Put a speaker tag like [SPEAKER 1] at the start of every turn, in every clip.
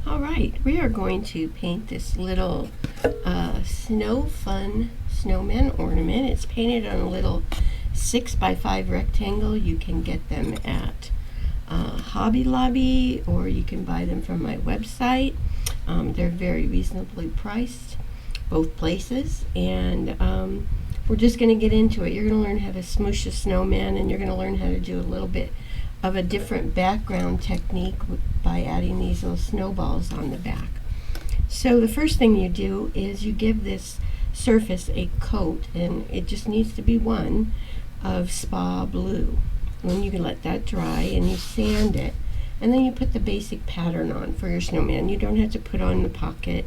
[SPEAKER 1] All right, we are going to paint this little snowman ornament. It's painted on a little 6x5 rectangle. You can get them at Hobby Lobby, or you can buy them from my website. They're very reasonably priced, both places, and we're just going to get into it. You're going to learn how to smoosh a snowman, and you're going to learn how to do a little bit of a different background technique by adding these little snowballs on the back. So the first thing you do is you give this surface a coat, and it just needs to be one, of spa blue. When you can let that dry, and you sand it, and then you put the basic pattern on for your snowman. You don't have to put on the pocket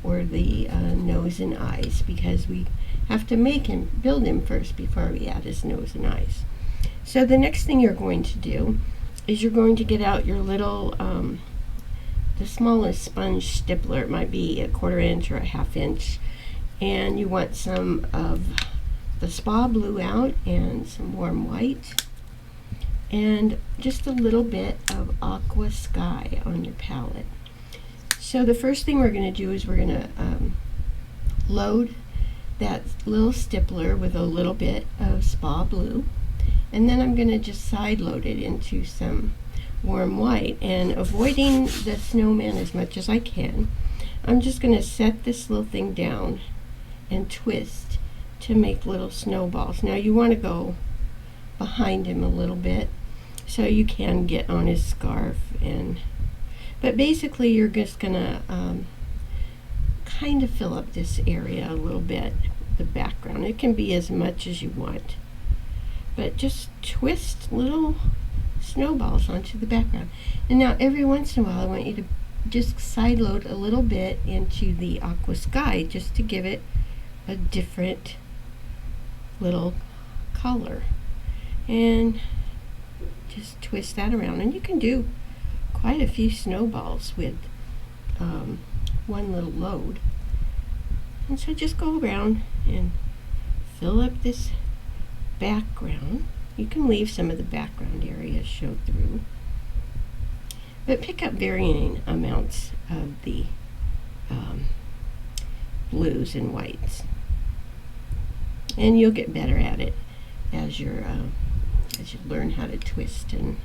[SPEAKER 1] or the nose and eyes, because we have to build him first before we add his nose and eyes. So the next thing you're going to do is you're going to get out your little, the smallest sponge stippler. It might be a 1/4 inch or a 1/2 inch, and you want some of the spa blue out and some warm white and just a little bit of aqua sky on your palette. So the first thing we're going to do is we're going to load that little stippler with a little bit of spa blue, and then I'm going to just side load it into some warm white, and avoiding the snowman as much as I can, I'm just going to set this little thing down and twist to make little snowballs. Now you want to go behind him a little bit so you can get on his scarf, but basically you're just going to kind of fill up this area a little bit, the background. It can be as much as you want, but just twist little snowballs onto the background. And now every once in a while I want you to just side load a little bit into the aqua sky, just to give it a different little color, and just twist that around. And you can do quite a few snowballs with one little load. And so just go around and fill up this background. You can leave some of the background area show through, but pick up varying amounts of the blues and whites, and you'll get better at it as you learn how to twist and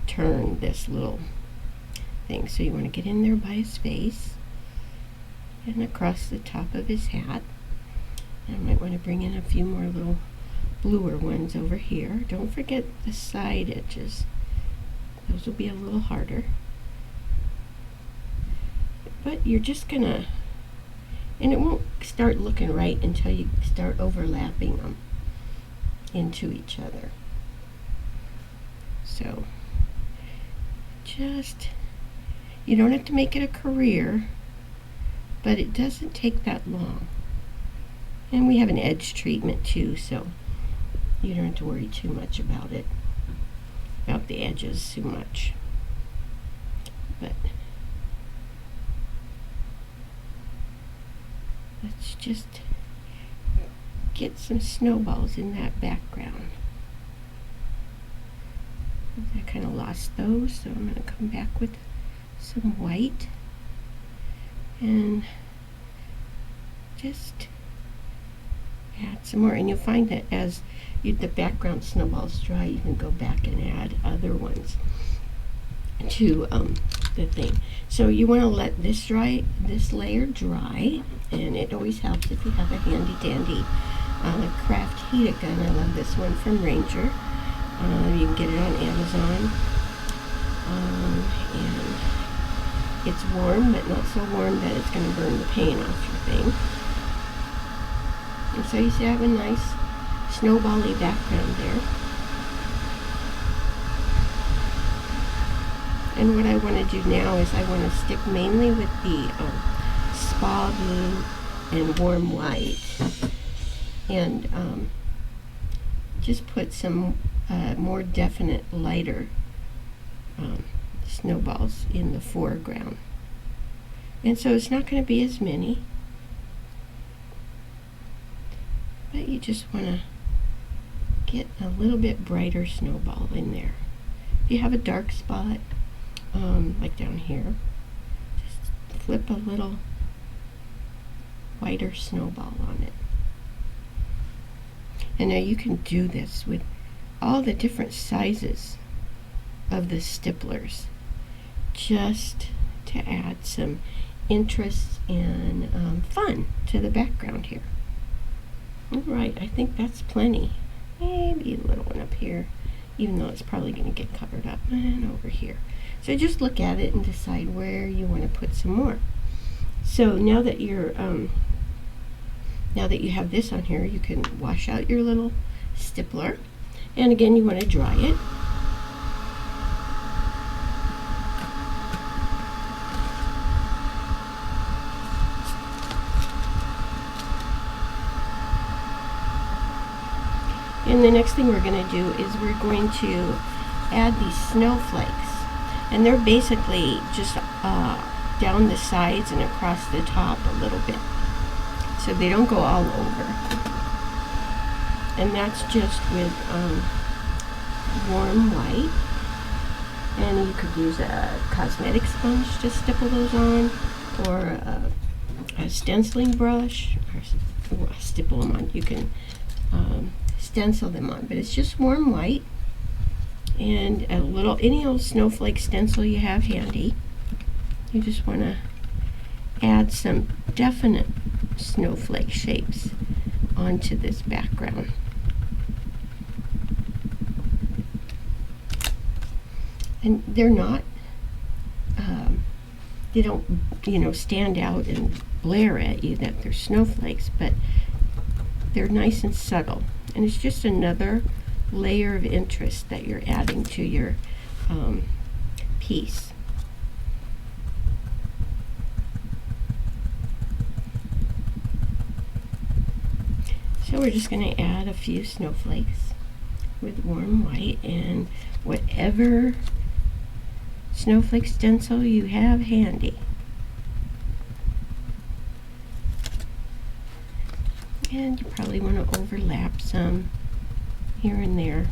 [SPEAKER 1] turn this little thing. So you want to get in there by his face and across the top of his hat. I might want to bring in a few more little bluer ones over here. Don't forget the side edges. Those will be a little harder. But you're just gonna, and it won't start looking right until you start overlapping them into each other. So just, you don't have to make it a career, but it doesn't take that long. And we have an edge treatment too, so you don't have to worry too much about it, about the edges too much. But let's just get some snowballs in that background. I kind of lost those, so I'm going to come back with some white and just add some more. And you'll find that as the background snowballs dry, you can go back and add other ones to the thing. So you want to let this layer dry, and it always helps if you have a handy dandy craft heated gun. I love this one from Ranger. You can get it on Amazon, and it's warm, but not so warm that it's going to burn the paint off your thing. And so you see I have a nice snowbally background there. And what I want to do now is I want to stick mainly with the spa blue and warm white, and just put some more definite lighter snowballs in the foreground. And so it's not going to be as many, but you just want to get a little bit brighter snowball in there. If you have a dark spot, like down here, flip a little whiter snowball on it. And now you can do this with all the different sizes of the stipplers, just to add some interest and fun to the background here. Alright, I think that's plenty. Maybe a little one up here, even though it's probably going to get covered up, and over here. So just look at it and decide where you want to put some more. So now that you're now that you have this on here, you can wash out your little stippler, and again you want to dry it. And the next thing we're going to do is we're going to add these snowflakes, and they're basically just down the sides and across the top a little bit, so they don't go all over. And that's just with warm white, and you could use a cosmetic sponge to stipple those on, or a stenciling brush, or stipple them on. You can stencil them on, but it's just warm white and a little, any old snowflake stencil you have handy. You just want to add some definite snowflake shapes onto this background. And they're not, they don't, you know, stand out and blare at you that they're snowflakes, but they're nice and subtle. And it's just another layer of interest that you're adding to your piece. So we're just going to add a few snowflakes with warm white and whatever snowflake stencil you have handy. And you probably want to overlap some here and there.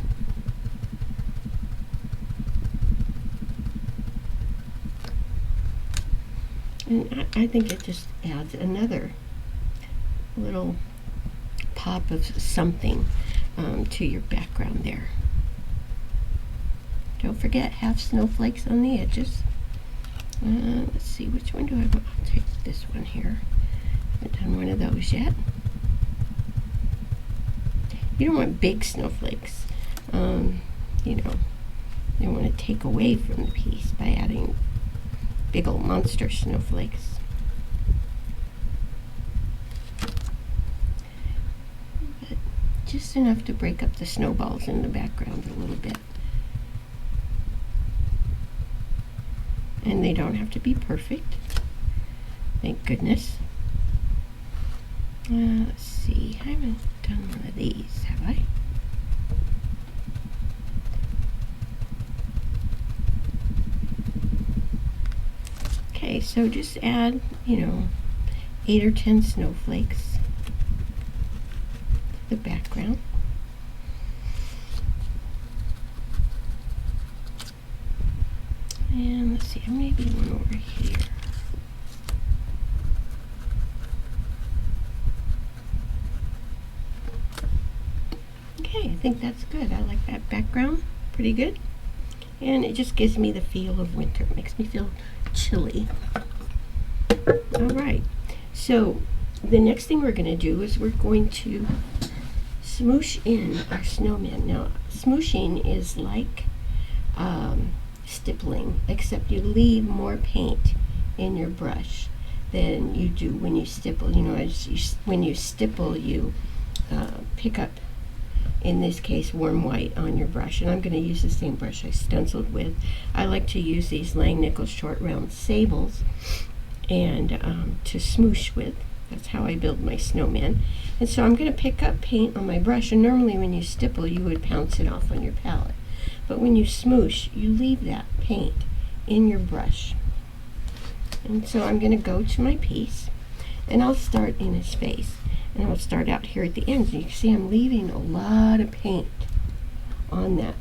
[SPEAKER 1] And I think it just adds another little pop of something to your background there. Don't forget, have snowflakes on the edges. Let's see, which one do I want? I'll take this one here. I haven't done one of those yet. You don't want big snowflakes. You know, you want to take away from the piece by adding big old monster snowflakes. But just enough to break up the snowballs in the background a little bit. And they don't have to be perfect. Thank goodness. Let's see, I haven't done one of these, have I? Okay, so just add, you know, 8 or 10 snowflakes to the background. And let's see, maybe one over here. Okay, I think that's good. I like that background. Pretty good. And it just gives me the feel of winter. It makes me feel chilly. Alright, so the next thing we're going to do is we're going to smoosh in our snowman. Now, smooshing is like stippling, except you leave more paint in your brush than you do when you stipple. You know, when you stipple, you pick up, in this case, warm white on your brush. And I'm going to use the same brush I stenciled with. I like to use these Lang-Nichols short round sables and to smoosh with. That's how I build my snowman. And so I'm going to pick up paint on my brush, and normally when you stipple you would pounce it off on your palette. But when you smoosh, you leave that paint in your brush. And so I'm going to go to my piece, and I'll start in his face. And I'll start out here at the end. You can see I'm leaving a lot of paint on that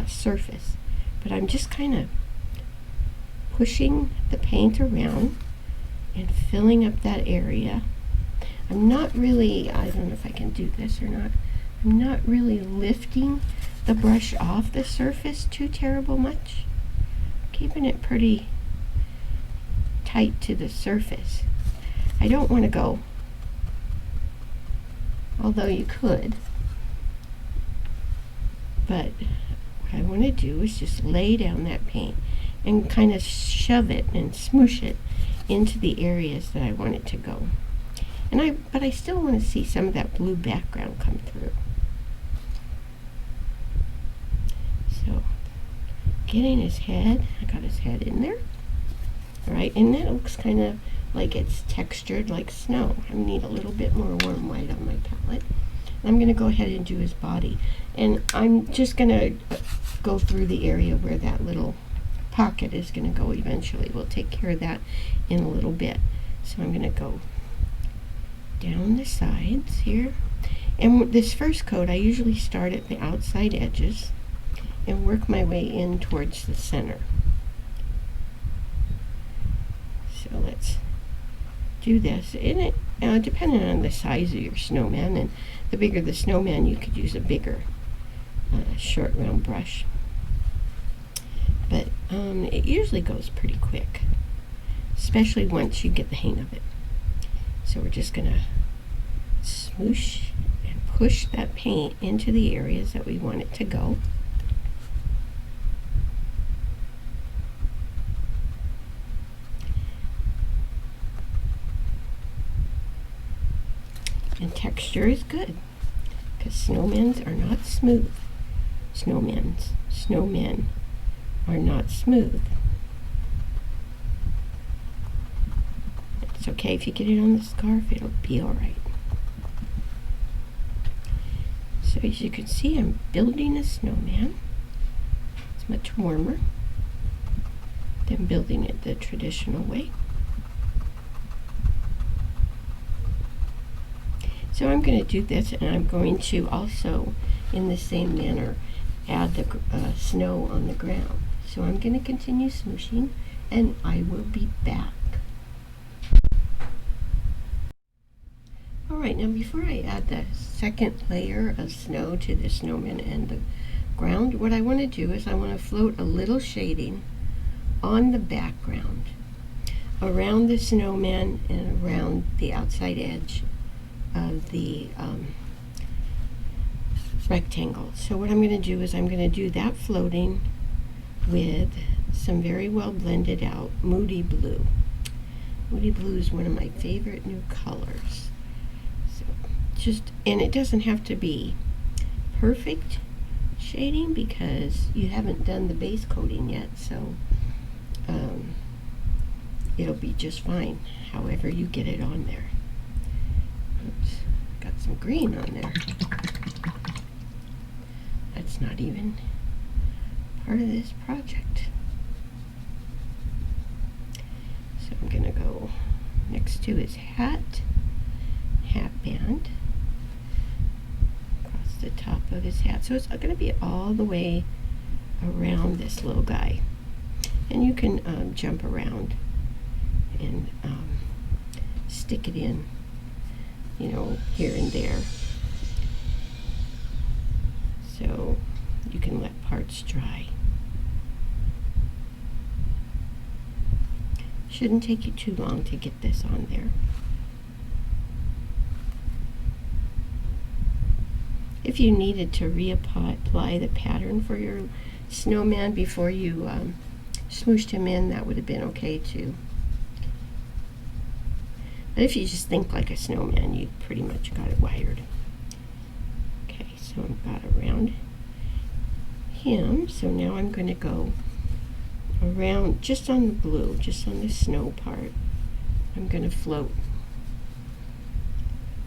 [SPEAKER 1] surface. But I'm just kind of pushing the paint around and filling up that area. I'm not really, I don't know if I can do this or not, I'm not really lifting the brush off the surface too terrible much. Keeping it pretty tight to the surface. I don't want to go, although you could, but what I want to do is just lay down that paint and kind of shove it and smoosh it into the areas that I want it to go. But I still want to see some of that blue background come through. So, getting his head, I got his head in there. Right, and that looks kind of like it's textured like snow. I need a little bit more warm white on my palette. I'm going to go ahead and do his body. And I'm just going to go through the area where that little pocket is going to go eventually. We'll take care of that in a little bit. So I'm going to go down the sides here. And with this first coat, I usually start at the outside edges and work my way in towards the center. So let's do this. And it, depending on the size of your snowman, and the bigger the snowman, you could use a bigger short round brush. But it usually goes pretty quick, especially once you get the hang of it. So we're just going to smoosh and push that paint into the areas that we want it to go. And texture is good, because snowmen are not smooth. Snowmen are not smooth. It's okay if you get it on the scarf, it'll be alright. So as you can see, I'm building a snowman. It's much warmer than building it the traditional way. So I'm going to do this, and I'm going to also, in the same manner, add the snow on the ground. So I'm going to continue smooshing, and I will be back. Alright, now before I add the second layer of snow to the snowman and the ground, what I want to do is I want to float a little shading on the background around the snowman and around the outside edge of the rectangle. So what I'm going to do is I'm going to do that floating with some very well blended out Moody Blue. Moody Blue is one of my favorite new colors. So and it doesn't have to be perfect shading because you haven't done the base coating yet, so it'll be just fine however you get it on there. Oops, got some green on there. That's not even part of this project. So I'm going to go next to his hat band, across the top of his hat. So it's going to be all the way around this little guy. And you can jump around and stick it in, you know, here and there. So you can let parts dry. Shouldn't take you too long to get this on there. If you needed to reapply the pattern for your snowman before you smooshed him in, that would have been okay too. But if you just think like a snowman, you pretty much got it wired. Okay, so I've got around him. So now I'm going to go around just on the blue, just on the snow part. I'm going to float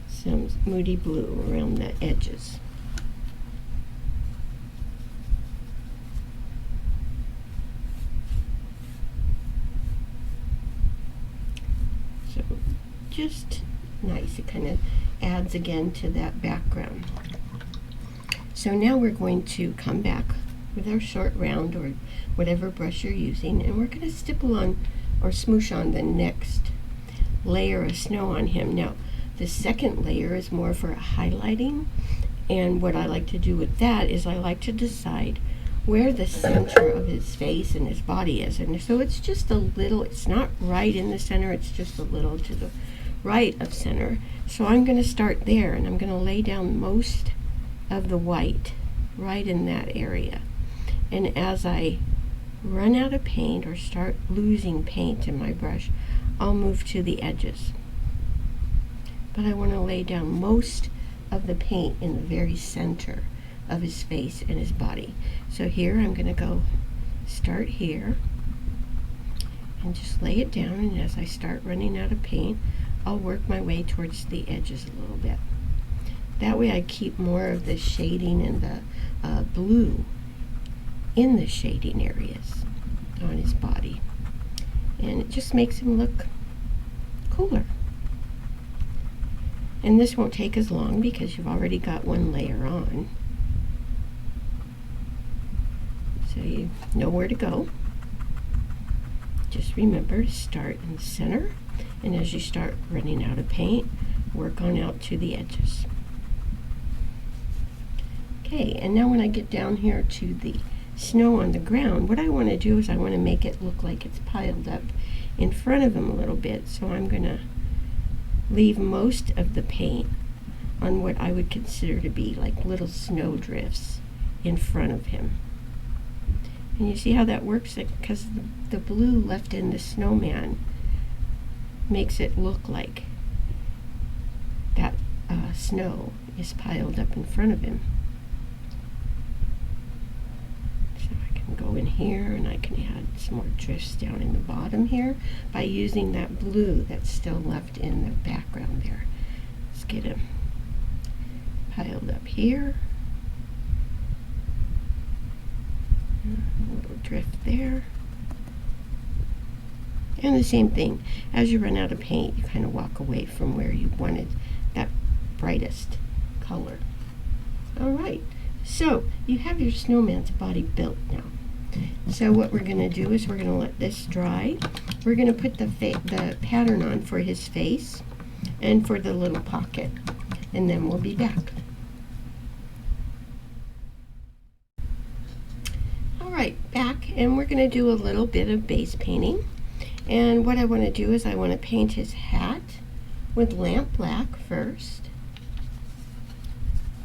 [SPEAKER 1] some Moody Blue around the edges. So just nice. It kind of adds again to that background. So now we're going to come back with our short round or whatever brush you're using, and we're going to stipple on or smoosh on the next layer of snow on him. Now, the second layer is more for highlighting, and what I like to do with that is I like to decide where the center of his face and his body is. And so it's just a little, it's not right in the center, it's just a little to the right of center. So I'm going to start there, and I'm going to lay down most of the white right in that area. And as I run out of paint or start losing paint in my brush, I'll move to the edges. But I want to lay down most of the paint in the very center of his face and his body. So here I'm going to go start here and just lay it down, and as I start running out of paint, I'll work my way towards the edges a little bit. That way I keep more of the shading and the blue in the shading areas on his body, and it just makes him look cooler. And this won't take as long because you've already got one layer on, so you know where to go. Just remember to start in the center, and as you start running out of paint, work on out to the edges. Okay, and now when I get down here to the snow on the ground, what I want to do is I want to make it look like it's piled up in front of him a little bit. So I'm going to leave most of the paint on what I would consider to be like little snow drifts in front of him. And you see how that works? Because the blue left in the snowman makes it look like that snow is piled up in front of him. Go in here, and I can add some more drifts down in the bottom here by using that blue that's still left in the background there. Let's get him piled up here. A little drift there. And the same thing, as you run out of paint, you kind of walk away from where you wanted that brightest color. All right, so you have your snowman's body built now. So what we're going to do is we're going to let this dry. We're going to put the pattern on for his face and for the little pocket, and then we'll be back. All right, back, and we're going to do a little bit of base painting. And what I want to do is I want to paint his hat with lamp black first.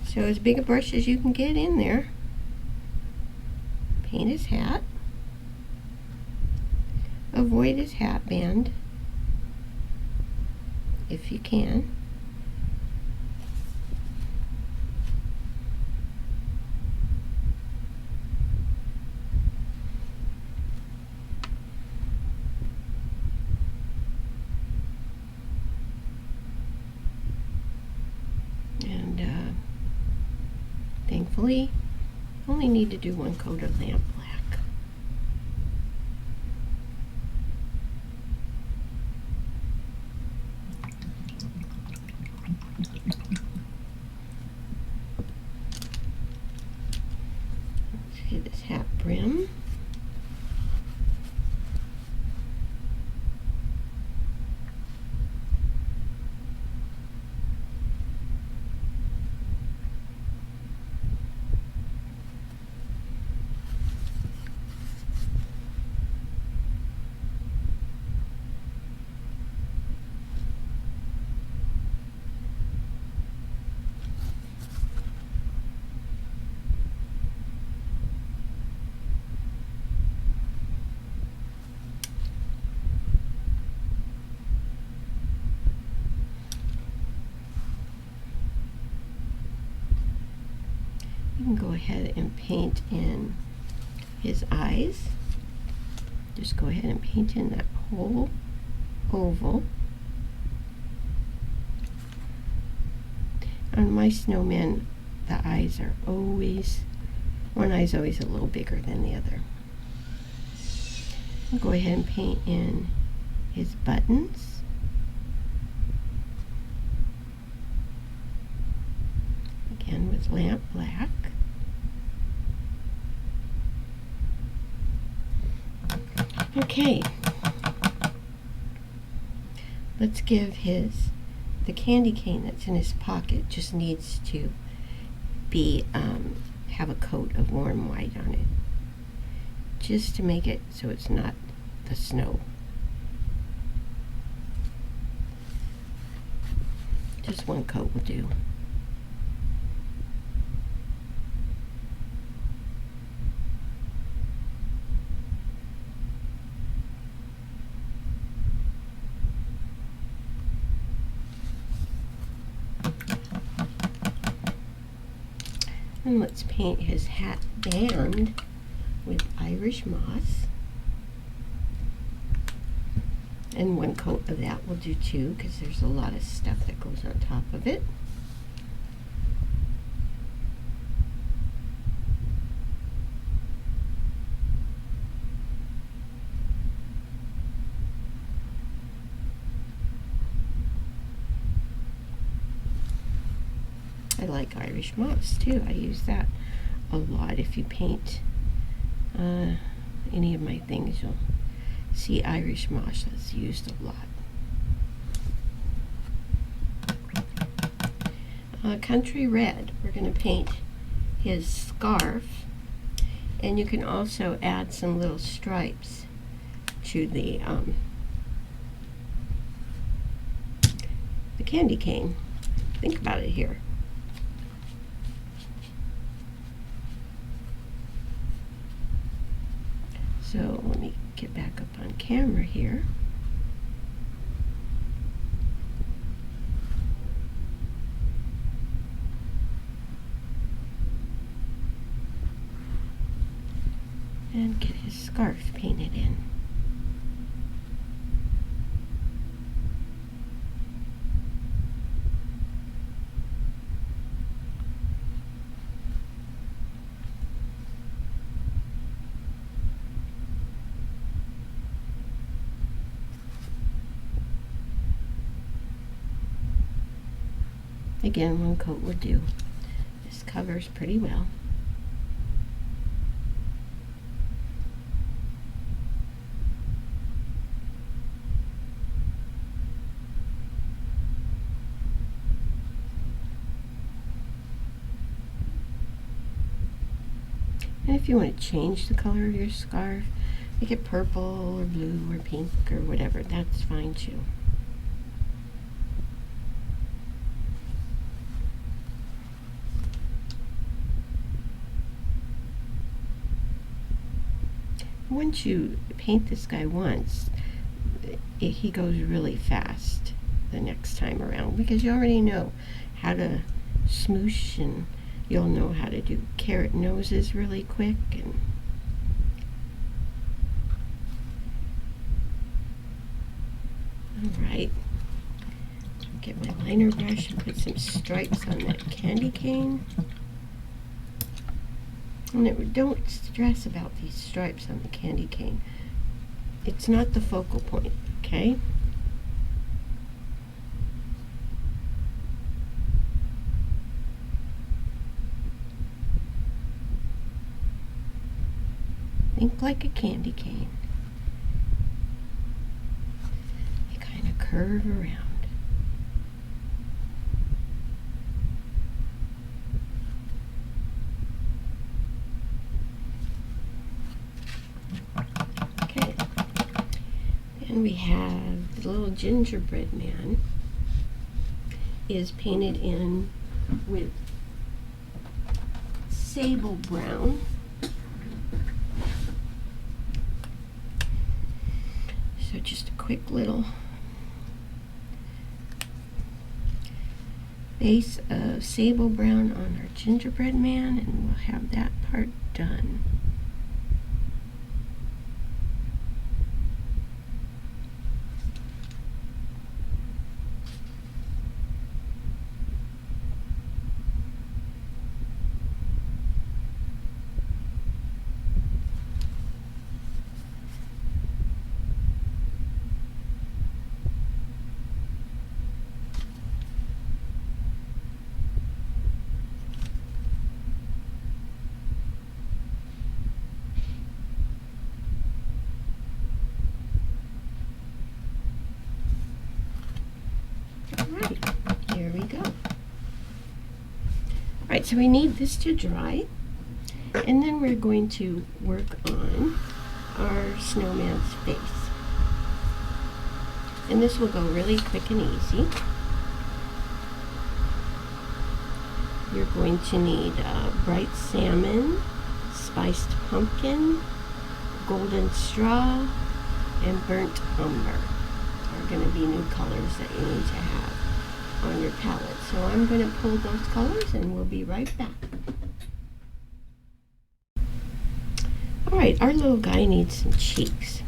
[SPEAKER 1] So as big a brush as you can get in there. Paint his hat. Avoid his hat band if you can. And thankfully, only need to do one coat of lamp black. Let's get his hat brim. You can go ahead and paint in his eyes. Just go ahead and paint in that whole oval. On my snowman, the eyes are always, one eye's always a little bigger than the other. I'll go ahead and paint in his buttons. Again with lamp black. Okay. Let's give the candy cane that's in his pocket just needs to be, have a coat of warm white on it. Just to make it so it's not the snow. Just one coat will do. And let's paint his hat band with Irish moss. And one coat of that will do too, because there's a lot of stuff that goes on top of it. I like Irish moss too. I use that a lot. If you paint any of my things, you'll see Irish moss that's used a lot. Country red, we're going to paint his scarf, and you can also add some little stripes to the candy cane. Think about it here. So let me get back up on camera here. And get his scarf painted in. Again, one coat will do. This covers pretty well. And if you want to change the color of your scarf, make it purple or blue or pink or whatever, that's fine too. Once you paint this guy once, he goes really fast the next time around, because you already know how to smoosh, and you'll know how to do carrot noses really quick. And all right, get my liner brush and put some stripes on that candy cane. And don't stress about these stripes on the candy cane. It's not the focal point, okay? Think like a candy cane. You kind of curve around. And we have the little gingerbread man is painted in with sable brown. So just a quick little base of sable brown on our gingerbread man, and we'll have that part done. Alright, so we need this to dry, and then we're going to work on our snowman's face. And this will go really quick and easy. You're going to need bright salmon, spiced pumpkin, golden straw, and burnt umber are going to be new colors that you need to have on your palette. So I'm going to pull those colors and we'll be right back. Alright, our little guy needs some cheeks.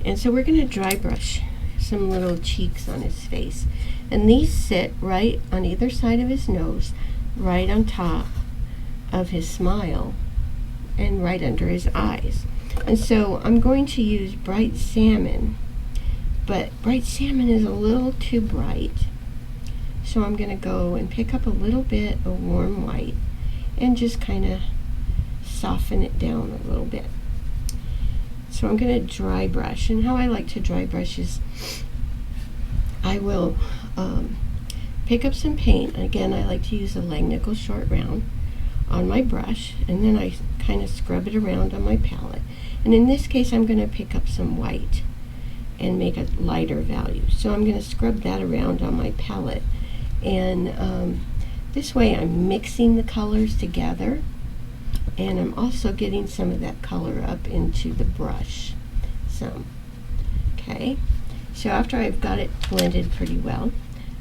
[SPEAKER 1] And so we're going to dry brush some little cheeks on his face. And these sit right on either side of his nose, right on top of his smile, and right under his eyes. And so I'm going to use bright salmon, but bright salmon is a little too bright. So I'm going to go and pick up a little bit of warm white and just kind of soften it down a little bit. So I'm going to dry brush, and how I like to dry brush is I will pick up some paint. Again, I like to use a Langnickel short round on my brush, and then I kind of scrub it around on my palette. And in this case, I'm going to pick up some white and make a lighter value. So I'm going to scrub that around on my palette, and this way I'm mixing the colors together, and I'm also getting some of that color up into the brush some. Okay, so after I've got it blended pretty well,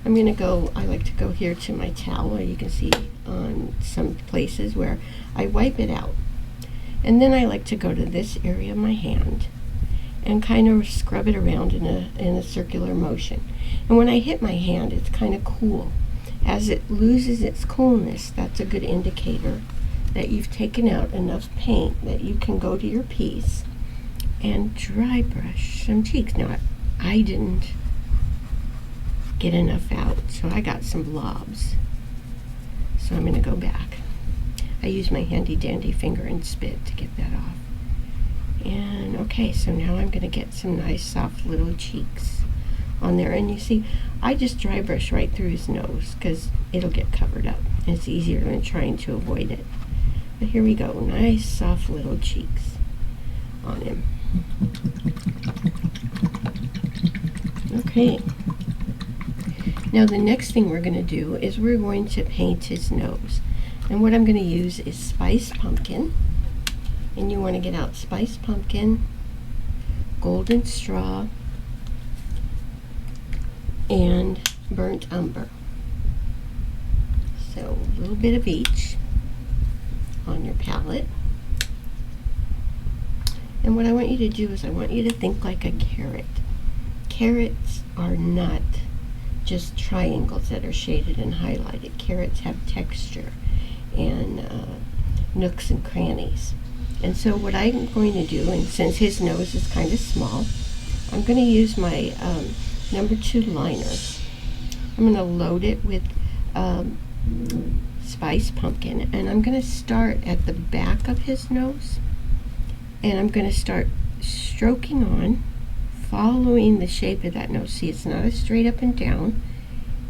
[SPEAKER 1] I'm going to go, I like to go here to my towel. You can see on some places where I wipe it out. And then I like to go to this area of my hand and kind of scrub it around in a circular motion. And when I hit my hand, it's kind of cool. As it loses its coolness, that's a good indicator that you've taken out enough paint that you can go to your piece and dry brush some cheeks. Now, I didn't get enough out, so I got some blobs. So I'm going to go back. I use my handy dandy finger and spit to get that off. And okay, so now I'm going to get some nice soft little cheeks on there. And you see, I just dry brush right through his nose because it'll get covered up. And it's easier than trying to avoid it. But here we go, nice soft little cheeks on him. Okay. Now the next thing we're going to do is we're going to paint his nose. And what I'm going to use is spiced pumpkin. And you want to get out spiced pumpkin, golden straw, and burnt umber. So a little bit of each on your palette. And what I want you to do is I want you to think like a carrot. Carrots are not just triangles that are shaded and highlighted. Carrots have texture and nooks and crannies. And so what I'm going to do, and since his nose is kind of small, I'm going to use my number 2 liner. I'm going to load it with spiced pumpkin, and I'm going to start at the back of his nose, and I'm going to start stroking on, following the shape of that nose. See, it's not a straight up and down,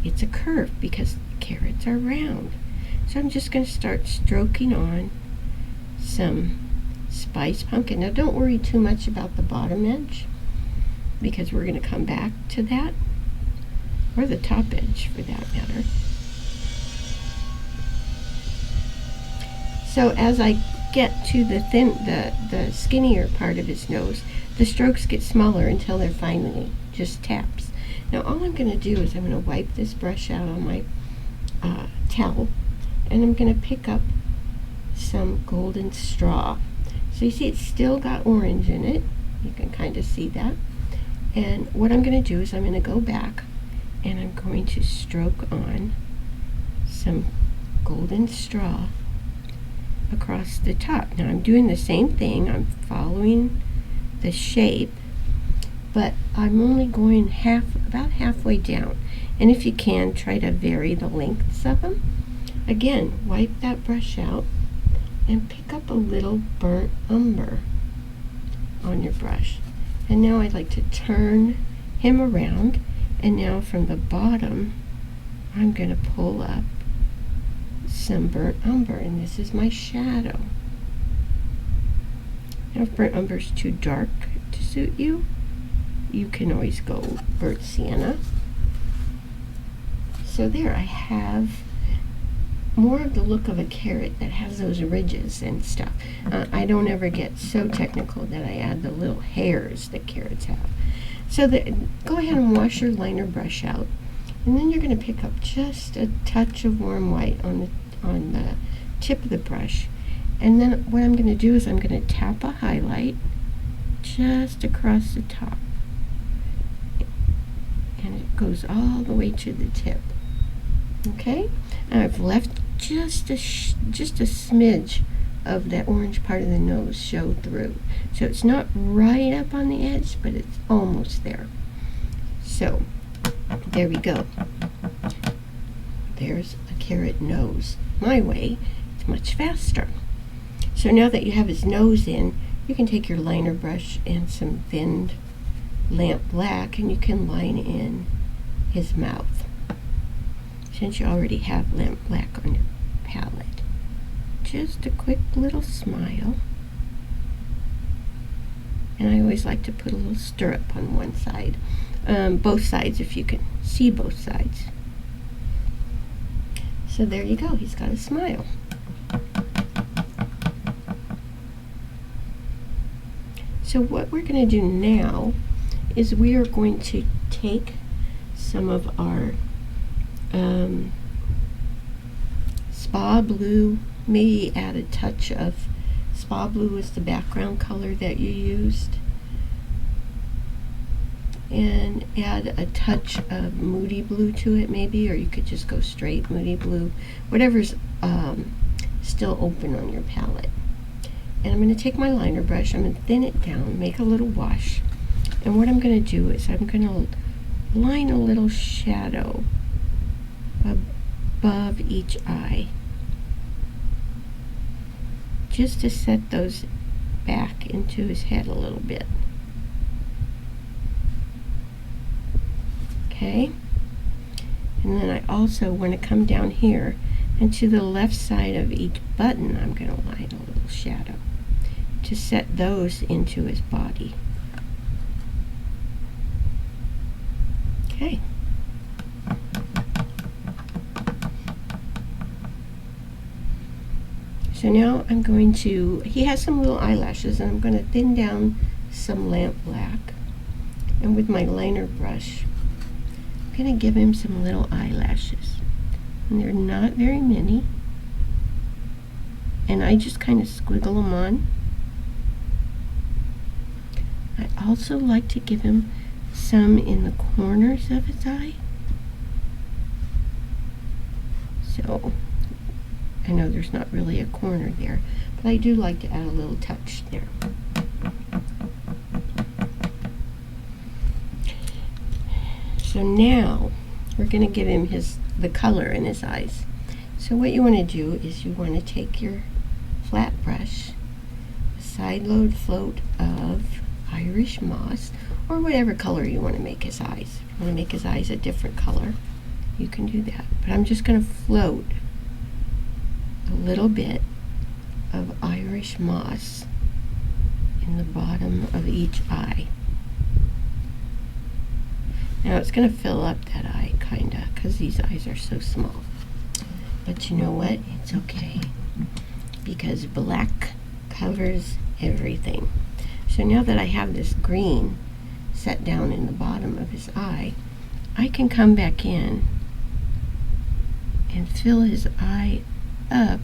[SPEAKER 1] it's a curve because carrots are round. So I'm just going to start stroking on some spiced pumpkin. Now don't worry too much about the bottom edge because we're going to come back to that, or the top edge for that matter. So as I get to the skinnier part of his nose, the strokes get smaller until they're finally just taps. Now all I'm going to do is I'm going to wipe this brush out on my towel, and I'm going to pick up some golden straw. So you see it's still got orange in it. You can kind of see that. And what I'm going to do is I'm going to go back and I'm going to stroke on some golden straw across the top. Now I'm doing the same thing. I'm following the shape, but I'm only going about halfway down. And if you can, try to vary the lengths of them. Again, wipe that brush out and pick up a little burnt umber on your brush. And now I'd like to turn him around, and now from the bottom I'm going to pull up some burnt umber, and this is my shadow. Now if burnt umber is too dark to suit you, you can always go burnt sienna. So there I have more of the look of a carrot that has those ridges and stuff. I don't ever get so technical that I add the little hairs that carrots have. So go ahead and wash your liner brush out, and then you're going to pick up just a touch of warm white on the tip of the brush. And then what I'm going to do is I'm going to tap a highlight just across the top, and it goes all the way to the tip. Okay, now I've left just a smidge of that orange part of the nose show through, so it's not right up on the edge, but it's almost there. So there we go. There's a carrot nose. My way, it's much faster. So now that you have his nose in, you can take your liner brush and some thinned lamp black, and you can line in his mouth. Since you already have lamp black on your palette, just a quick little smile. And I always like to put a little stirrup on one side, both sides if you can see both sides. So there you go, he's got a smile. So what we're going to do now is we are going to take some of our spa blue, maybe add a touch of spa blue as the background color that you used, and add a touch of moody blue to it maybe, or you could just go straight moody blue, whatever's still open on your palette. And I'm going to take my liner brush, I'm going to thin it down, make a little wash, and what I'm going to do is I'm going to line a little shadow above each eye, just to set those back into his head a little bit. Okay, and then I also want to come down here, and to the left side of each button I'm going to line a little shadow to set those into his body. Okay. So now I'm going to, he has some little eyelashes, and I'm going to thin down some lamp black, and with my liner brush I'm going to give him some little eyelashes, and they're not very many, and I just kind of squiggle them on. I also like to give him some in the corners of his eye. So I know there's not really a corner there, but I do like to add a little touch there. So now we're going to give him the color in his eyes. So what you want to do is you want to take your flat brush, a side load float of Irish moss, or whatever color you want to make his eyes. If you want to make his eyes a different color, you can do that. But I'm just going to float a little bit of Irish moss in the bottom of each eye. Now it's going to fill up that eye kinda, because these eyes are so small. But you know what? It's okay, because black covers everything. So now that I have this green set down in the bottom of his eye, I can come back in and fill his eye up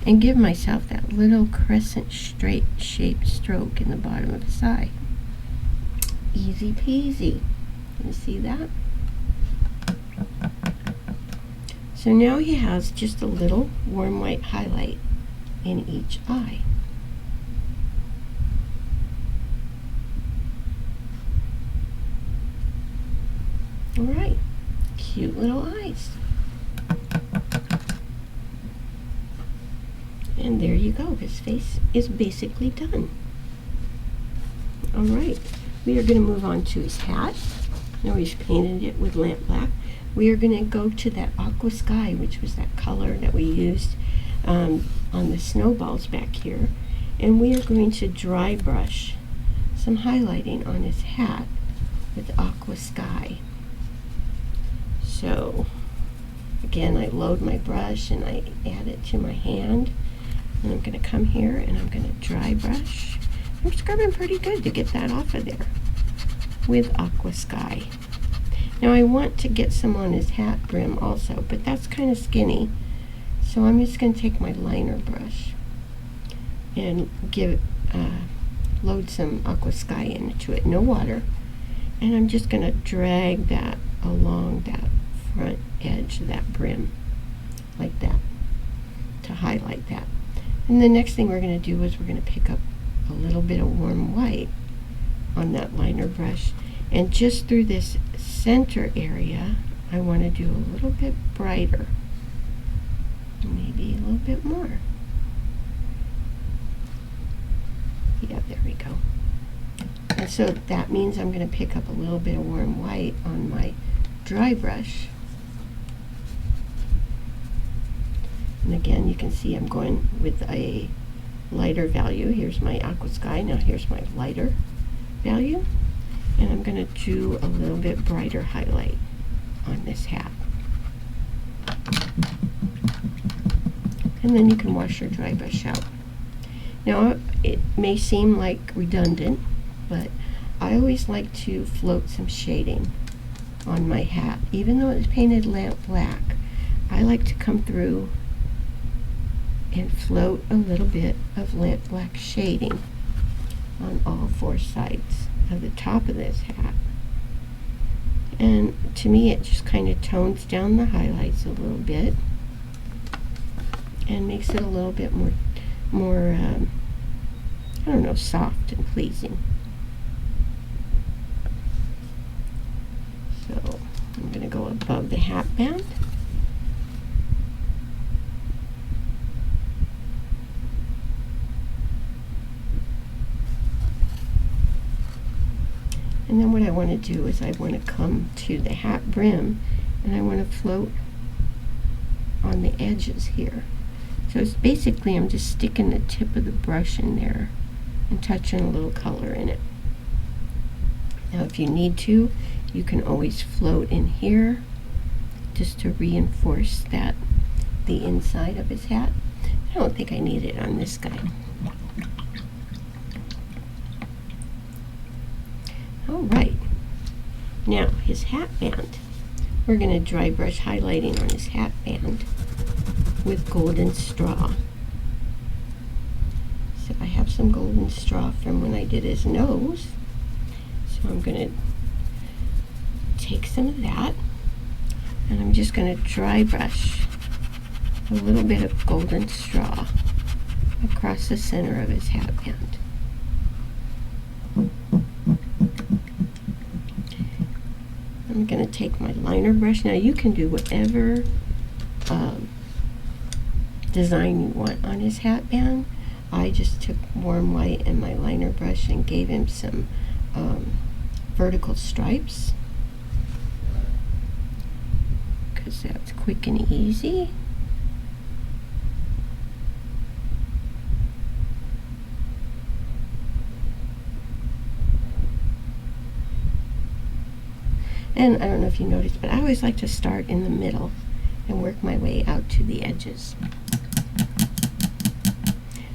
[SPEAKER 1] and give myself that little crescent straight shaped stroke in the bottom of his eye. Easy peasy. You see that? So now he has just a little warm white highlight in each eye. Alright, cute little eyes. And there you go, his face is basically done. Alright, we are going to move on to his hat. Now he's painted it with lamp black. we are going to go to that aqua sky, which was that color that we used on the snowballs back here, and we are going to dry brush some highlighting on his hat with aqua sky. So again, I load my brush and I add it to my hand, and I'm going to come here and I'm going to dry brush. I'm scrubbing pretty good to get that off of there with aqua sky. Now I want to get some on his hat brim also, but that's kind of skinny, so I'm just going to take my liner brush and load some aqua sky into it, no water, and I'm just going to drag that along that front edge of that brim like that to highlight that. And the next thing we're going to do is we're going to pick up a little bit of warm white on that liner brush, and just through this center area I want to do a little bit brighter, maybe a little bit more. Yeah, there we go. And so that means I'm going to pick up a little bit of warm white on my dry brush. And again, you can see I'm going with a lighter value. Here's my aqua sky. Now here's my lighter value. And I'm going to do a little bit brighter highlight on this hat. And then you can wash your dry brush out. Now, it may seem like redundant, but I always like to float some shading on my hat. Even though it's painted lamp black, I like to come through and float a little bit of lamp black shading on all four sides of the top of this hat. And to me, it just kind of tones down the highlights a little bit and makes it a little bit more I don't know, soft and pleasing. So I'm going to go above the hat band. And then what I want to do is I want to come to the hat brim and I want to float on the edges here. So it's basically I'm just sticking the tip of the brush in there and touching a little color in it. Now if you need to, you can always float in here just to reinforce that the inside of his hat. I don't think I need it on this guy. Alright, now his hat band. We're going to dry brush highlighting on his hat band with golden straw. So I have some golden straw from when I did his nose. So I'm going to take some of that and I'm just going to dry brush a little bit of golden straw across the center of his hat band. I'm going to take my liner brush. Now you can do whatever design you want on his hat band. I just took warm white and my liner brush and gave him some vertical stripes because that's quick and easy. And I don't know if you noticed, but I always like to start in the middle and work my way out to the edges.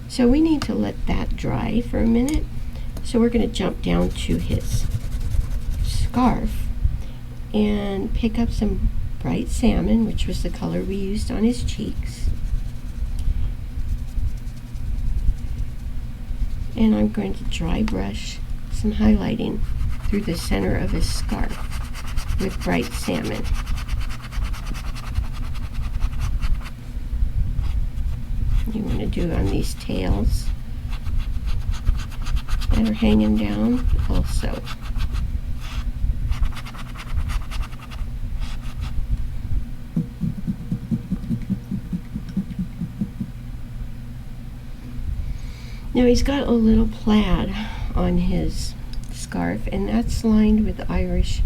[SPEAKER 1] So we need to let that dry for a minute. So we're going to jump down to his scarf and pick up some bright salmon, which was the color we used on his cheeks. And I'm going to dry brush some highlighting through the center of his scarf with bright salmon. You want to do on these tails that are hanging down also. Now he's got a little plaid on his scarf, and that's lined with Irish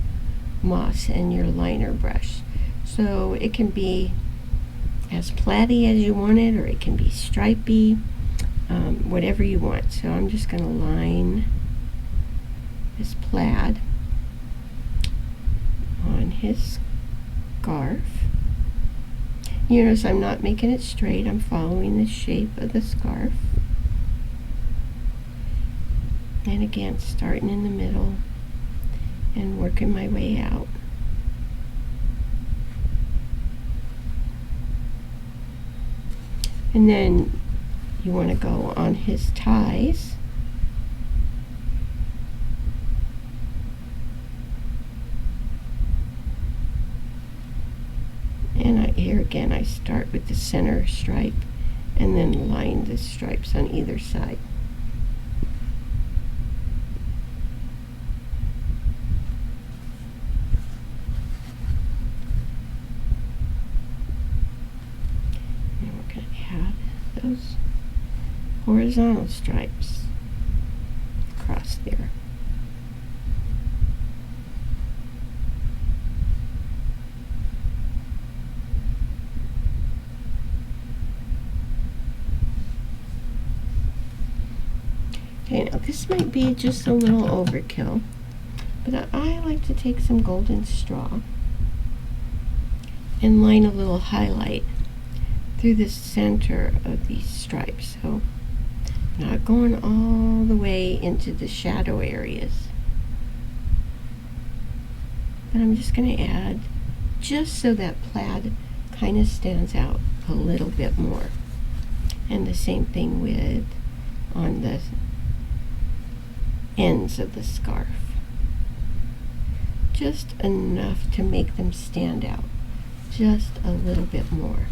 [SPEAKER 1] moss and your liner brush. So it can be as platy as you want it, or it can be stripy, whatever you want. So I'm just going to line this plaid on his scarf. You notice I'm not making it straight, I'm following the shape of the scarf. And again, starting in the middle and working my way out. And then you want to go on his ties. And here again, I start with the center stripe and then line the stripes on either side. And we're going to add those horizontal stripes across there. Okay, now this might be just a little overkill, but I like to take some golden straw and line a little highlight through the center of these stripes. So not going all the way into the shadow areas, but I'm just going to add just so that plaid kind of stands out a little bit more. And the same thing with on the ends of the scarf. Just enough to make them stand out just a little bit more.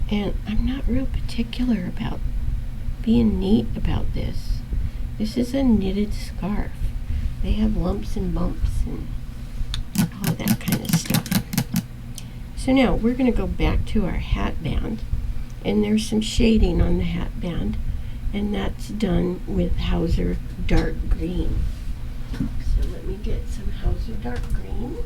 [SPEAKER 1] And I'm not real particular about being neat about this. This is a knitted scarf. They have lumps and bumps and all that kind of stuff. So now we're going to go back to our hat band, and there's some shading on the hat band, and that's done with Hauser dark green. So let me get some Hauser dark green.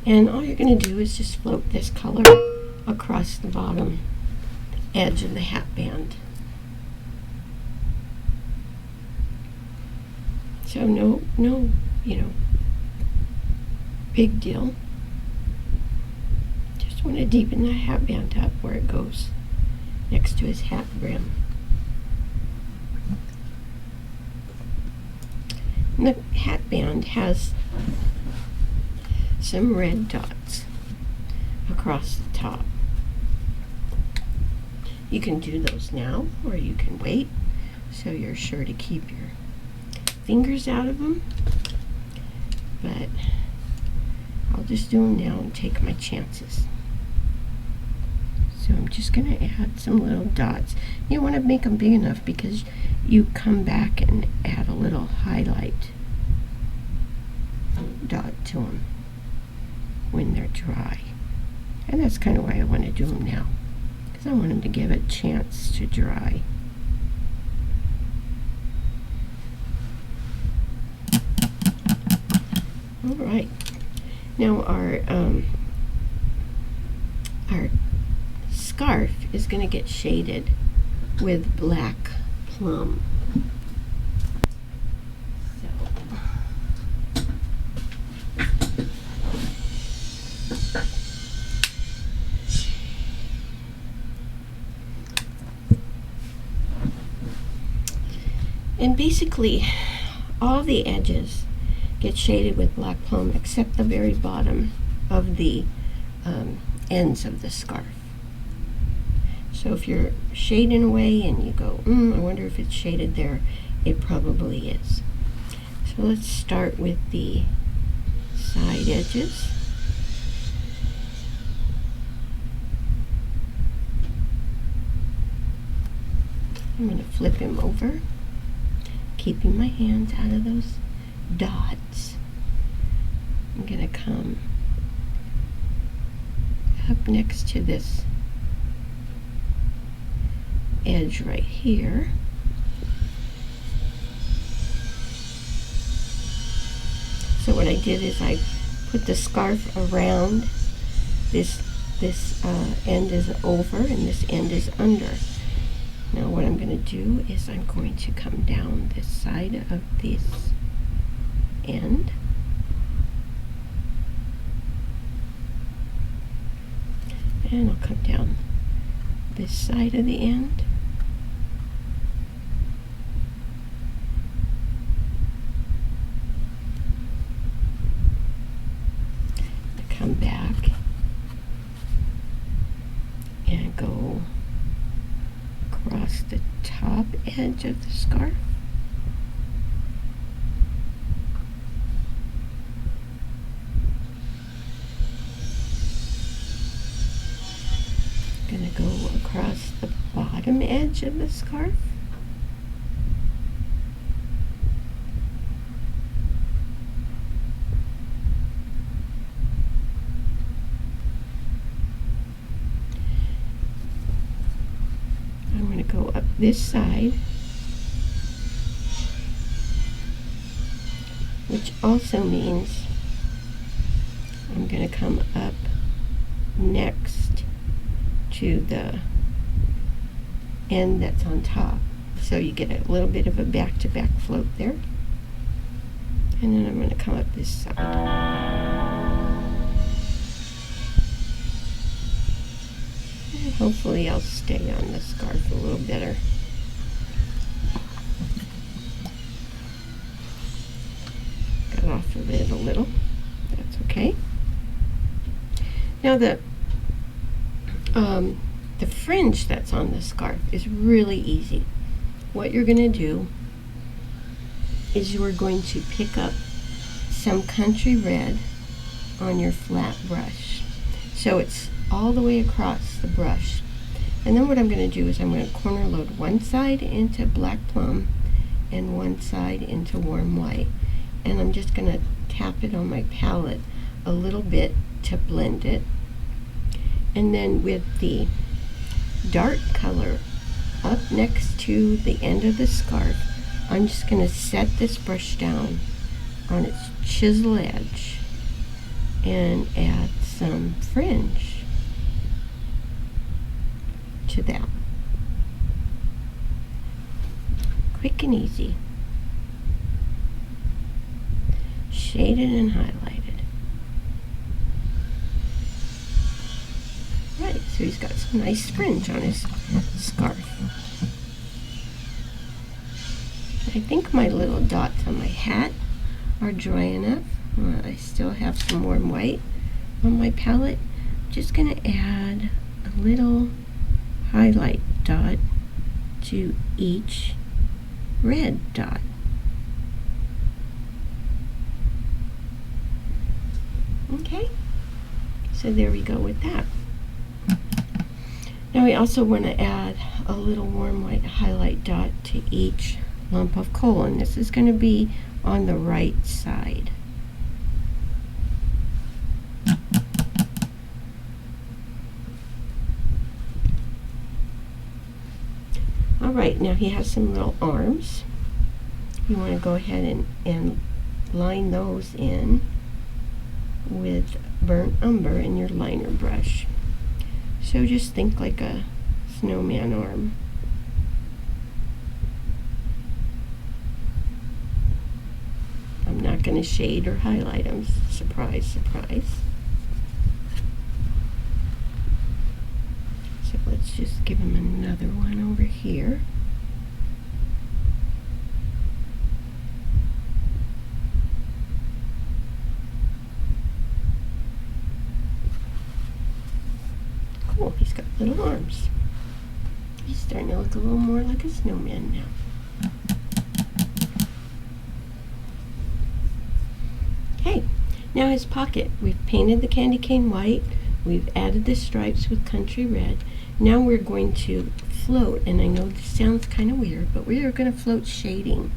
[SPEAKER 1] And all you're going to do is just float this color across the bottom edge of the hat band. So no, big deal. Just want to deepen the hat band up where it goes next to his hat brim. And the hat band has some red dots across the top. You can do those now, or you can wait, so you're sure to keep your fingers out of them, but I'll just do them now and take my chances. So I'm just going to add some little dots. You want to make them big enough because you come back and add a little highlight dot to them when they're dry. And that's kind of why I want to do them now, because I want them to give a chance to dry. All right, now our scarf is going to get shaded with black plum. And basically all the edges get shaded with black plum except the very bottom of the ends of the scarf. So if you're shading away and you go, I wonder if it's shaded there, it probably is. So let's start with the side edges. I'm going to flip him over, keeping my hands out of those dots. I'm going to come up next to this edge right here. So what I did is I put the scarf around this end is over and this end is under. Now what I'm going to do is I'm going to come down this side of this end. And I'll come down this side of the end. Come back and go across the top edge of the scarf. Gonna go across the bottom edge of the scarf. I'm going to go up this side, which also means I'm going to come up next to the end that's on top. So you get a little bit of a back-to-back float there. And then I'm going to come up this side. Hopefully I'll stay on the scarf a little better. Got off of it a little. That's okay. Now the fringe that's on the scarf is really easy. What you're going to do is you're going to pick up some country red on your flat brush. So it's all the way across the brush. And then what I'm going to do is I'm going to corner load one side into black plum and one side into warm white. And I'm just going to tap it on my palette a little bit to blend it. And then with the dark color up next to the end of the scarf, I'm just going to set this brush down on its chisel edge and add some fringe to that. Quick and easy. Shaded and highlighted. Right, so he's got some nice fringe on his scarf. I think my little dots on my hat are dry enough. I still have some warm white on my palette. I'm just going to add a little highlight dot to each red dot. Okay, so there we go with that. Now we also want to add a little warm white highlight dot to each lump of coal, and this is going to be on the right side. Alright, now he has some little arms. You want to go ahead and line those in with burnt umber in your liner brush. So just think like a snowman arm. I'm not going to shade or highlight them. Surprise, surprise. So let's just give him another one over here. Cool, he's got little arms. He's starting to look a little more like a snowman now. Okay, now his pocket. We've painted the candy cane white. We've added the stripes with country red. Now we're going to float, and I know this sounds kind of weird, but we are going to float shading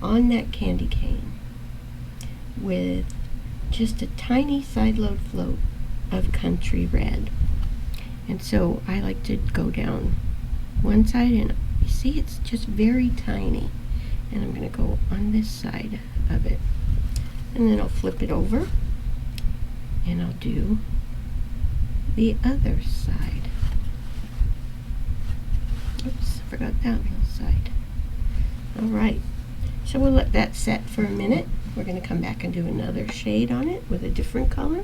[SPEAKER 1] on that candy cane with just a tiny side load float of country red. And so I like to go down one side, and you see it's just very tiny. And I'm going to go on this side of it. And then I'll flip it over, and I'll do the other side. Oops, I forgot that little side. Alright, so we'll let that set for a minute. We're going to come back and do another shade on it with a different color.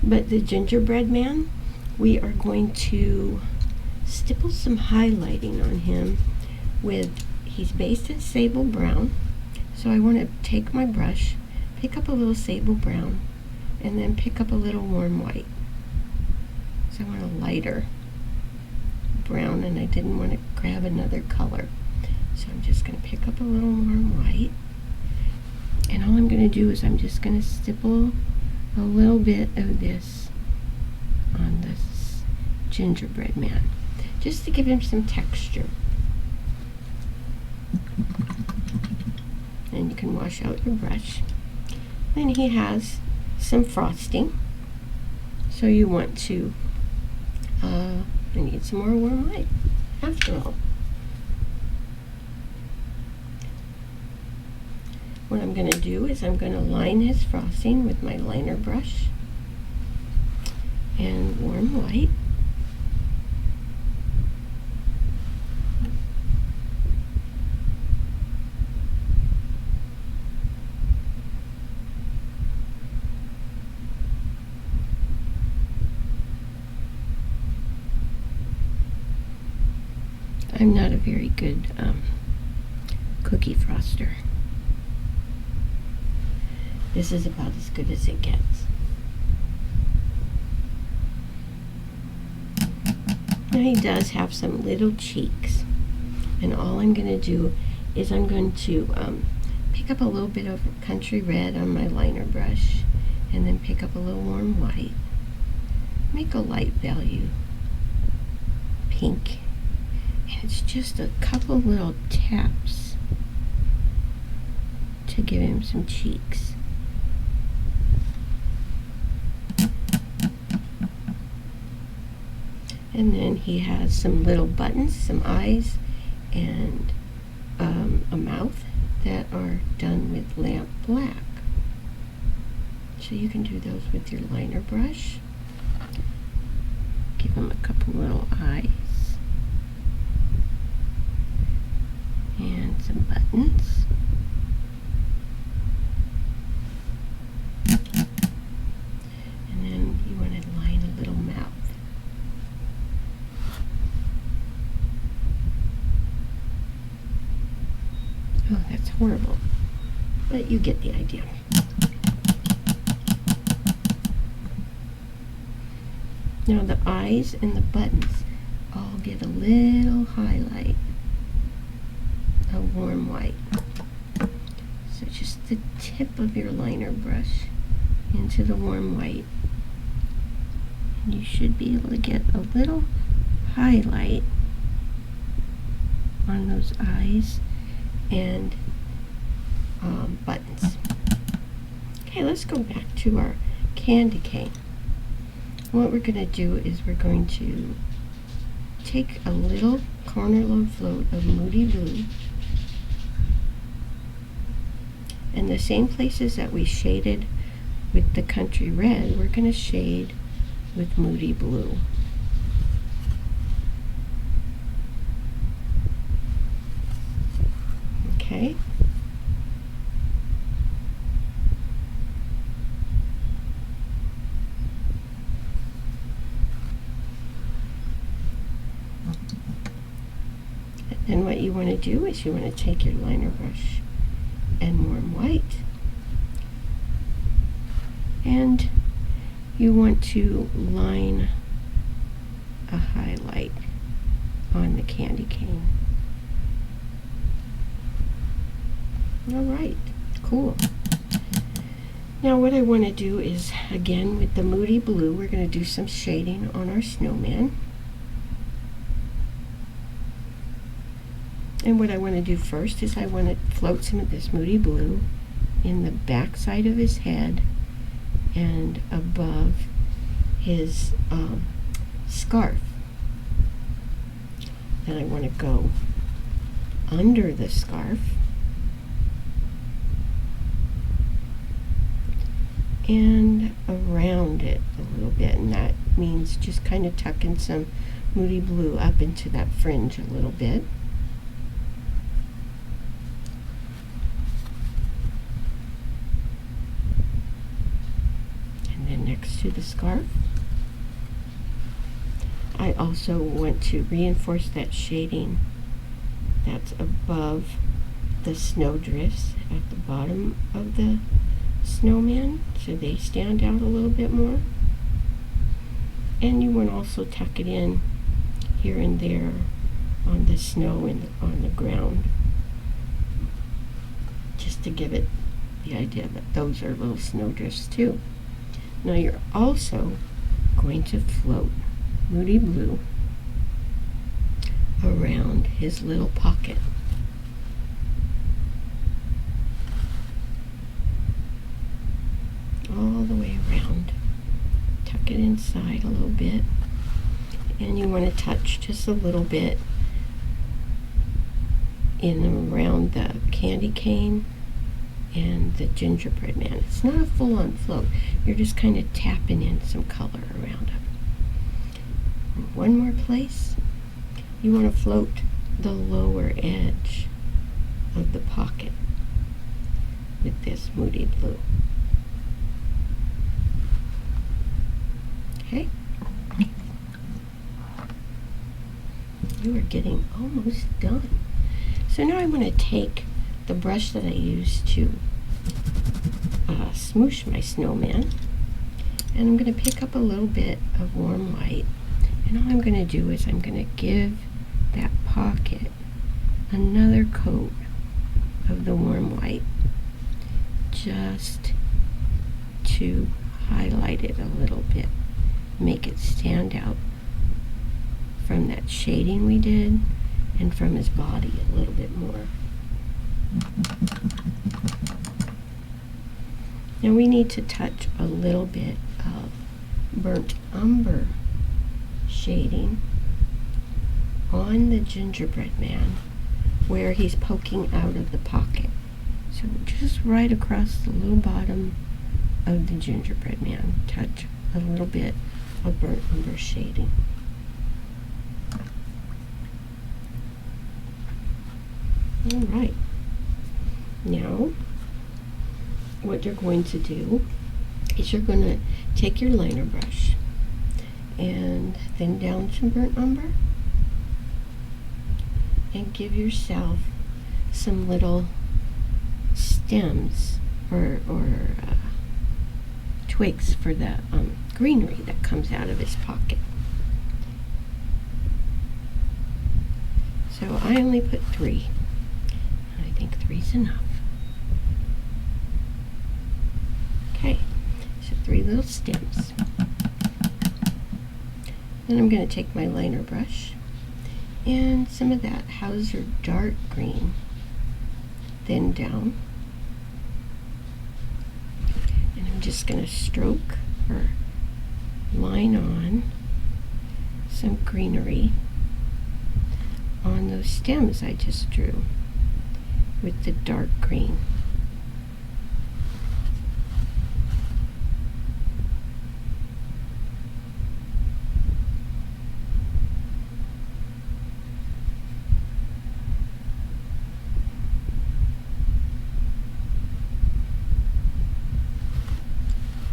[SPEAKER 1] But the Gingerbread Man, we are going to stipple some highlighting on him with, he's based in sable brown. So I want to take my brush, pick up a little sable brown, and then pick up a little warm white. So I want a lighter brown, and I didn't want to grab another color. So I'm just going to pick up a little warm white. And all I'm going to do is I'm just going to stipple a little bit of this on this Gingerbread Man, just to give him some texture. And you can wash out your brush. Then he has some frosting. So you want to, I need some more warm white after all. What I'm going to do is I'm going to line his frosting with my liner brush and warm white. I'm not a very good cookie froster. This is about as good as it gets. Now he does have some little cheeks, and all I'm going to do is I'm going to pick up a little bit of country red on my liner brush, and then pick up a little warm white, make a light value pink, and it's just a couple little taps to give him some cheeks. And then he has some little buttons, some eyes, and a mouth that are done with lamp black. So you can do those with your liner brush. Give him a couple little eyes. And some buttons. And then you want to line a little mouth. Oh, that's horrible. But you get the idea. Now the eyes and the buttons all get a little highlight of warm white. So just the tip of your liner brush into the warm white. And you should be able to get a little highlight on those eyes and buttons. Okay, let's go back to our candy cane. What we're going to do is we're going to take a little corner load float of Moody Blue, and the same places that we shaded with the country red, we're going to shade with Moody Blue. Okay. And what you want to do is you want to take your liner brush and warm white, and you want to line a highlight on the candy cane. All right, cool. Now what I want to do is, again with the Moody Blue, we're going to do some shading on our snowman. And what I want to do first is I want to float some of this Moody Blue in the back side of his head and above his scarf. Then I want to go under the scarf and around it a little bit, and that means just kind of tucking some Moody Blue up into that fringe a little bit. And then next to the scarf, I also want to reinforce that shading that's above the snowdrifts at the bottom of the snowman, so they stand out a little bit more. And you want to also tuck it in here and there on the snow and on the ground, just to give it the idea that those are little snowdrifts too. Now you're also going to float Moody Blue around his little pocket. All the way around. Tuck it inside a little bit, and you want to touch just a little bit in and around the candy cane and the Gingerbread Man. It's not a full-on float. You're just kind of tapping in some color around it. And one more place, you want to float the lower edge of the pocket with this Moody Blue. Okay, you are getting almost done. So now I'm going to take the brush that I used to smoosh my snowman, and I'm going to pick up a little bit of warm white, and all I'm going to do is I'm going to give that pocket another coat of the warm white, just to highlight it a little bit, make it stand out from that shading we did and from his body a little bit more. Now we need to touch a little bit of burnt umber shading on the Gingerbread Man where he's poking out of the pocket. So just right across the little bottom of the Gingerbread Man, touch a little bit of burnt umber shading. All right. Now, what you're going to do is you're going to take your liner brush and thin down some burnt umber and give yourself some little stems or twigs for the greenery that comes out of his pocket. So I only put 3. I think 3's enough. Okay, so 3 little stems. Then I'm going to take my liner brush and some of that Hauser dark green, thin down, and I'm just going to stroke or line on some greenery on those stems I just drew with the dark green.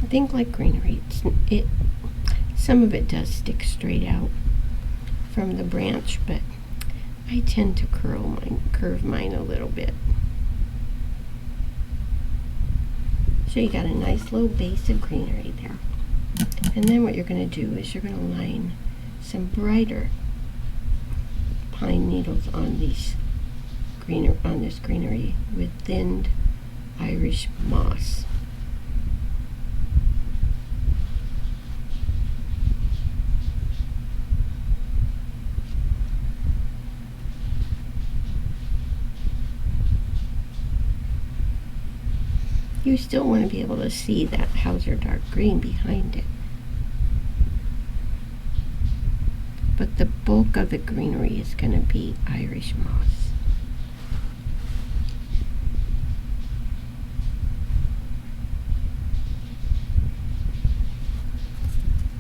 [SPEAKER 1] Think like greenery. Some of it does stick straight out from the branch, but I tend to curve mine a little bit. So you got a nice little base of greenery there. And then what you're going to do is you're going to line some brighter pine needles on this greenery with thinned Irish moss. You still want to be able to see that Hauser dark green behind it. but the bulk of the greenery is going to be Irish moss.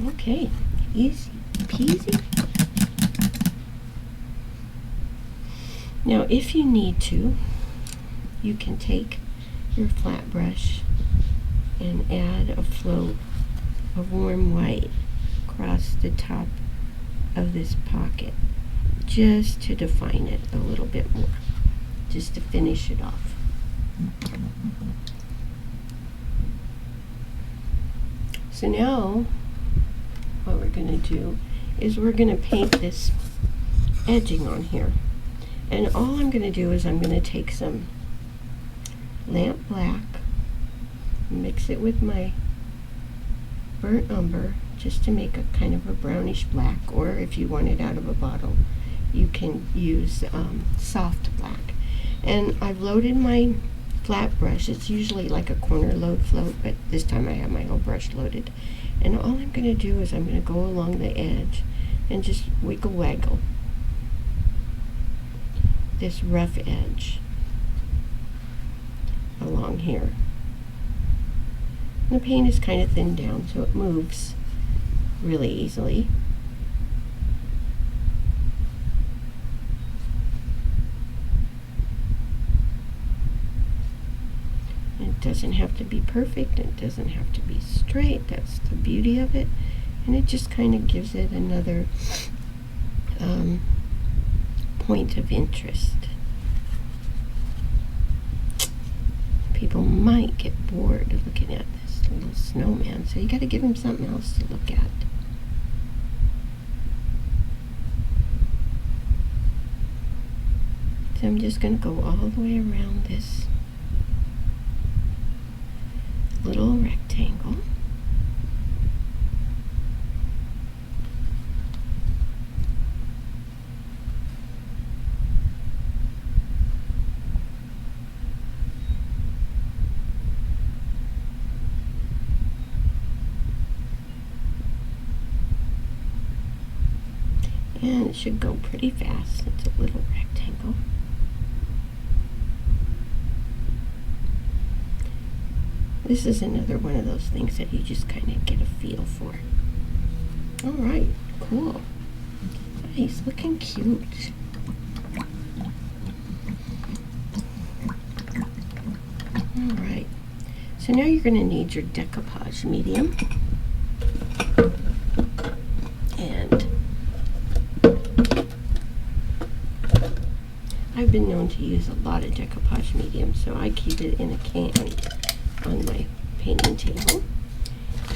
[SPEAKER 1] Okay, easy peasy. Now, if you need to, you can take your flat brush and add a float of warm white across the top of this pocket, just to define it a little bit more, just to finish it off. So now what we're going to do is we're going to paint this edging on here, and all I'm going to do is I'm going to take some lamp black, mix it with my burnt umber just to make a kind of a brownish black, or if you want it out of a bottle you can use soft black. And I've loaded my flat brush. It's usually like a corner load float, but this time I have my whole brush loaded, and all I'm going to do is I'm going to go along the edge and just wiggle waggle this rough edge along here. The paint is kind of thinned down so it moves really easily. It doesn't have to be perfect, it doesn't have to be straight, that's the beauty of it, and it just kind of gives it another point of interest. People might get bored of looking at this little snowman, so you got to give him something else to look at. So I'm just going to go all the way around this little rectangle. And it should go pretty fast. It's a little rectangle. This is another one of those things that you just kind of get a feel for. Alright, cool. Nice, looking cute. Alright, so now you're going to need your Decoupage Medium. And I've been known to use a lot of Decoupage Medium, so I keep it in a can on my painting table.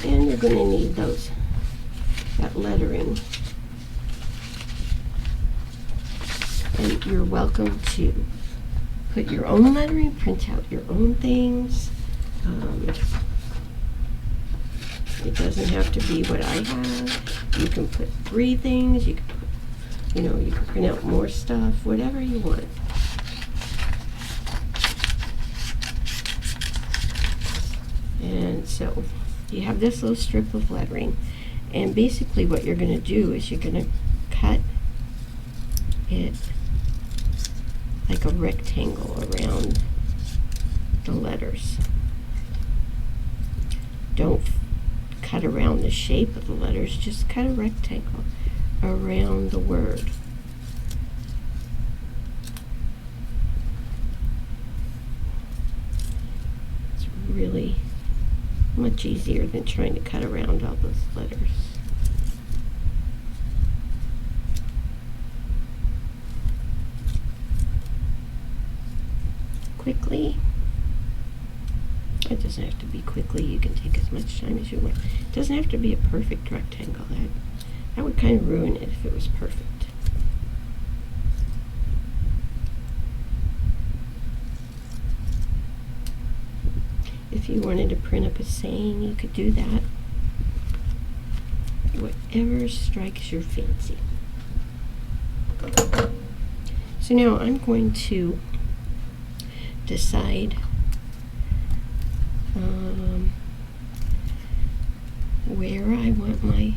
[SPEAKER 1] And you're going to need that lettering. And you're welcome to put your own lettering, print out your own things. It doesn't have to be what I have. You can put 3 things, you can put, you can print out more stuff, whatever you want. And so you have this little strip of lettering, and basically what you're going to do is you're going to cut it like a rectangle around the letters. Don't cut around the shape of the letters, just cut a rectangle around the word. It's really much easier than trying to cut around all those letters. Quickly. It doesn't have to be quickly. You can take as much time as you want. It doesn't have to be a perfect rectangle. That would kind of ruin it if it was perfect. If you wanted to print up a saying, you could do that. Whatever strikes your fancy. So now I'm going to decide where I want my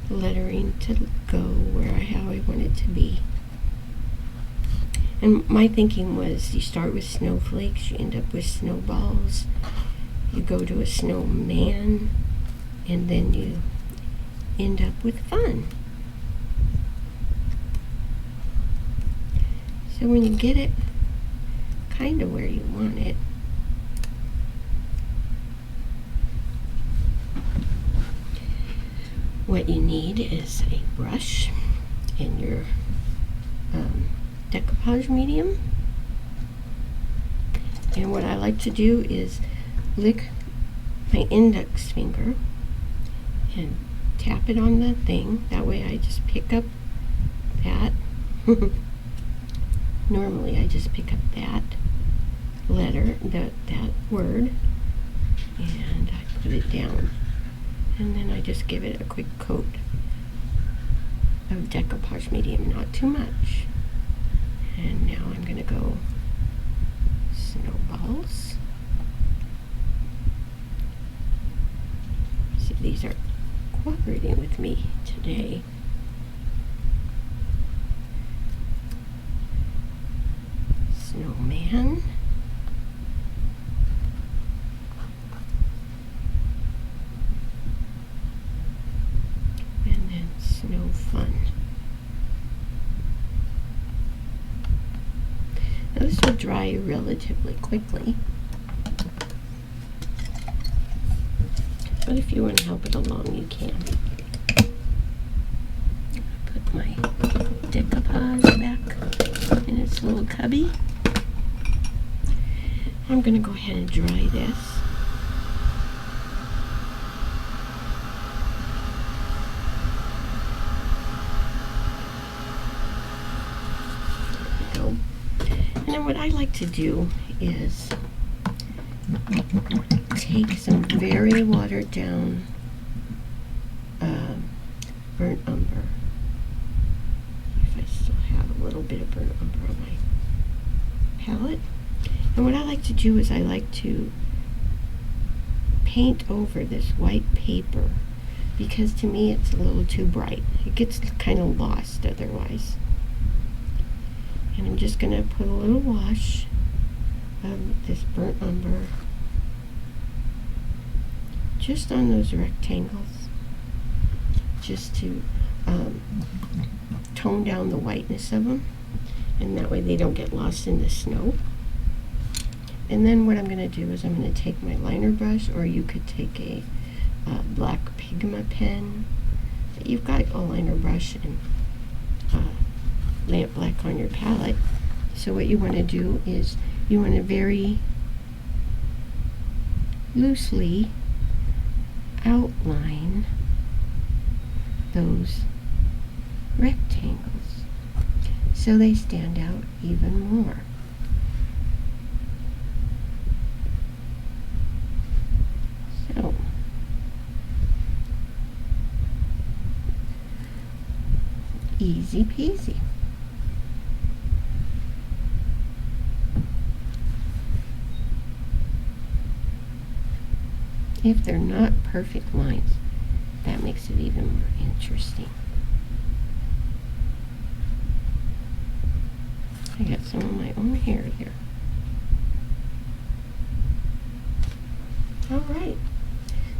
[SPEAKER 1] lettering to go how I want it to be. And my thinking was, you start with snowflakes, you end up with snowballs, you go to a snowman, and then you end up with fun. So when you get it kind of where you want it, what you need is a brush and your Decoupage Medium. And what I like to do is lick my index finger and tap it on the thing. That way I just pick up that. Normally I just pick up that letter, that word, and I put it down. And then I just give it a quick coat of Decoupage Medium, not too much. And now I'm going to go snowballs. See, these are cooperating with me today. Snowman. And then snow fun. Now this will dry relatively quickly, but if you want to help it along, you can. Put my decoupage back in its little cubby. I'm going to go ahead and dry this. There we go. And then what I like to do is take some very watered down burnt umber. If I still have a little bit of burnt umber on my palette. And what I like to do is I like to paint over this white paper, because to me it's a little too bright. It gets kind of lost otherwise. And I'm just going to put a little wash of this burnt umber just on those rectangles, just to tone down the whiteness of them, and that way they don't get lost in the snow. And then what I'm going to do is I'm going to take my liner brush, or you could take a black Pigma pen. You've got a liner brush and lamp black on your palette. So what you want to do is you want to very loosely outline those rectangles so they stand out even more. So easy peasy. If they're not perfect lines, that makes it even more interesting. I got some of my own hair here. Alright,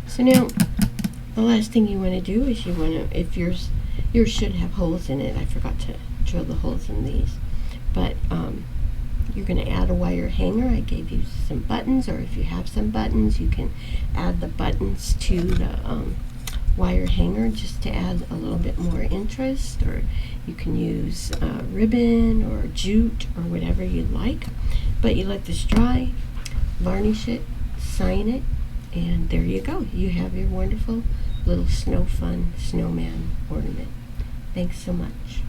[SPEAKER 1] so now the last thing you want to do is you want to, if yours should have holes in it, I forgot to drill the holes in these, but you're going to add a wire hanger. I gave you some buttons, or if you have some buttons, you can add the buttons to the wire hanger just to add a little bit more interest, or you can use ribbon or jute or whatever you'd like. But you let this dry, varnish it, sign it, and there you go. You have your wonderful little snow fun snowman ornament. Thanks so much.